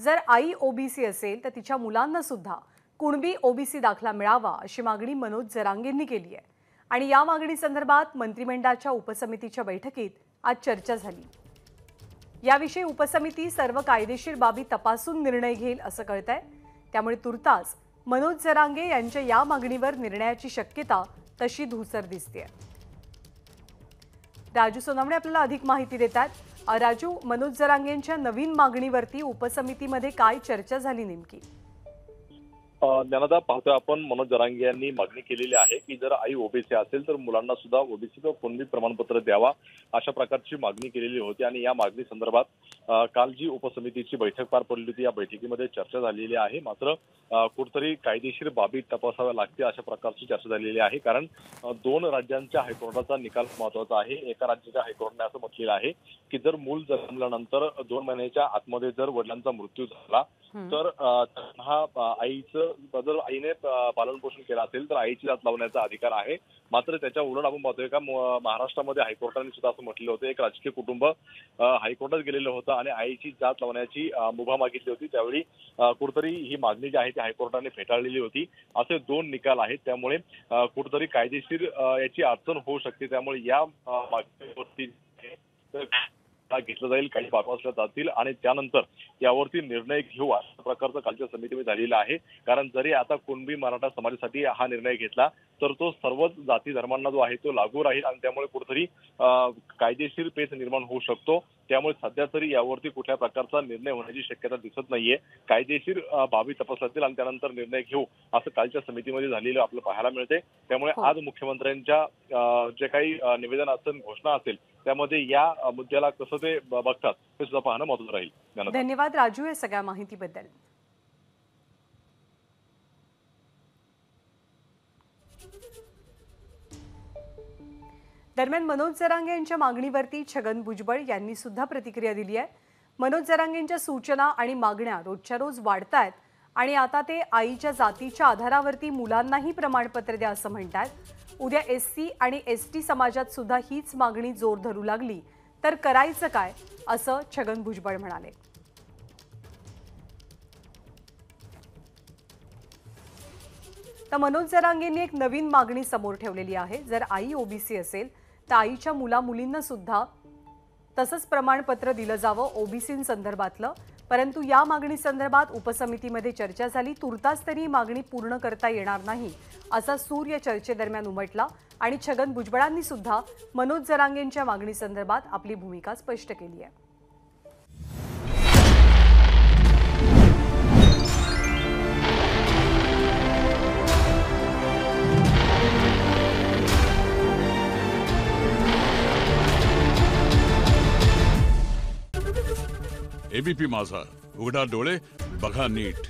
जर आई ओबीसी असेल तर तिच्या मुलांना सुद्धा कुणबी ओबीसी दाखला मिळावा अशी मागणी मनोज जरांगेंनी केली आहे आणि या मागणी संदर्भात मंत्रिमंडळाच्या उपसमितीच्या बैठकीत आज चर्चा झाली। याविषयी उपसमिती सर्व कायदेशीर बाबी तपासून निर्णय घेईल असं कळतंय। त्यामुळे तुर्तास मनोज जरांगे यांच्या या मागणीवर निर्णयाची शक्यता तशी धूसर दिसते। राजू सोनवणे आपल्याला अधिक माहिती देतात। राजू, मनोज जरांगेंच्या नवीन मागणीवरती उपसमितीमध्ये काय चर्चा झाली नेमकी? ज्ञानदा, पाहतोय आपण मनोज जरांगे यांनी मागणी केलेली आहे की जर आई ओबीसी असेल तर मुलांना सुद्धा ओबीसी किंवा कुणबी प्रमाणपत्र द्यावा अशा प्रकारची मागणी केलेली होती। आणि या मागणी संदर्भात काल जी उपसमितीची बैठक पार पडली होती या बैठकीमध्ये चर्चा झालेली आहे। मात्र कुठेतरी कायदेशीर बाबी तपासाव्या लागतील अशा प्रकारची चर्चा झालेली आहे। कारण दोन राज्यांच्या हायकोर्टाचा निकाल महत्वाचा आहे। एका राज्याच्या हायकोर्टाने असं म्हटलेलं आहे की जर मूल जन्मल्यानंतर 2 महिन्याच्या आतमध्ये जर वडिलांचा मृत्यू झाला तर हा आईचं जर आईने पालन पोषण केलं असेल तर आईची जात लावण्याचा अधिकार आहे। मात्र त्याच्या उलट आपण पाहतोय का महाराष्ट्रामध्ये हायकोर्टाने सुद्धा असं म्हटलं होतं, एक राजकीय कुटुंब हायकोर्टात गेलेलं होतं आणि आईची जात लावण्याची मुभा मागितली होती। त्यावेळी कुठेतरी ही मागणी जी आहे ती हायकोर्टाने फेटाळलेली होती। असे 2 निकाल आहेत, त्यामुळे कुठेतरी कायदेशीर याची अडचण होऊ शकते। त्यामुळे या मागणीवरती घेतलं जाईल, काही बाबा असल्या जातील आणि त्यानंतर यावरती निर्णय घेऊ अशा प्रकारचं कालच्या समितीमध्ये झालेलं आहे। कारण जरी आता कुणबी मराठा समाजासाठी हा निर्णय घेतला तर तो सर्वच जाती धर्मांना जो आहे तो लागू राहील आणि त्यामुळे कुठेतरी कायदेशीर पेच निर्माण होऊ शकतो। त्यामुळे सध्या तरी यावरती कुठल्या प्रकारचा निर्णय होण्याची शक्यता दिसत नाहीये। कायदेशीर बाबी तपासल्या जातील आणि त्यानंतर निर्णय घेऊ असं कालच्या समितीमध्ये झालेलं आपल्याला पाहायला मिळते। त्यामुळे आज मुख्यमंत्र्यांच्या जे काही निवेदन असेल, घोषणा असेल, त्यामध्ये या मुद्द्याला कसं ते बघतात हे सुद्धा पाहणं महत्त्वाचं राहील। धन्यवाद राजू या सगळ्या माहितीबद्दल। दरम्यान मनोज जरांगे यांच्या मागणीवरती छगन भुजबळ यांनी सुद्धा प्रतिक्रिया दिली आहे। मनोज जरांगेंच्या सूचना आणि मागण्या रोजच्या रोज वाढतायत आणि आता ते आईच्या जातीच्या आधारावरती मुलांनाही प्रमाणपत्र द्या असं म्हणतात। उद्या एससी आणि एसटी समाजात सुद्धा हीच मागणी जोर धरू लागली तर करायचं काय असं छगन भुजबळ म्हणाले। तर मनोज जरांगेंनी एक नवीन मागणी समोर ठेवलेली आहे। जर आई ओबीसी असेल तर आईच्या मुलींना सुद्धा तसंच प्रमाणपत्र दिलं जावं ओबीसींसंदर्भातलं। परंतु या मागणी संदर्भात उपसमितीमध्ये चर्चा झाली। तुर्तास तरी मागणी पूर्ण करता येणार नाही असा सूर या चर्चेदरम्यान उमटला आणि छगन भुजबळांनी सुद्धा मनोज जरांगेंच्या मागणी संदर्भात आपली भूमिका स्पष्ट केली आहे। एबीपी माझा, उघडा डोळे बघा नीट।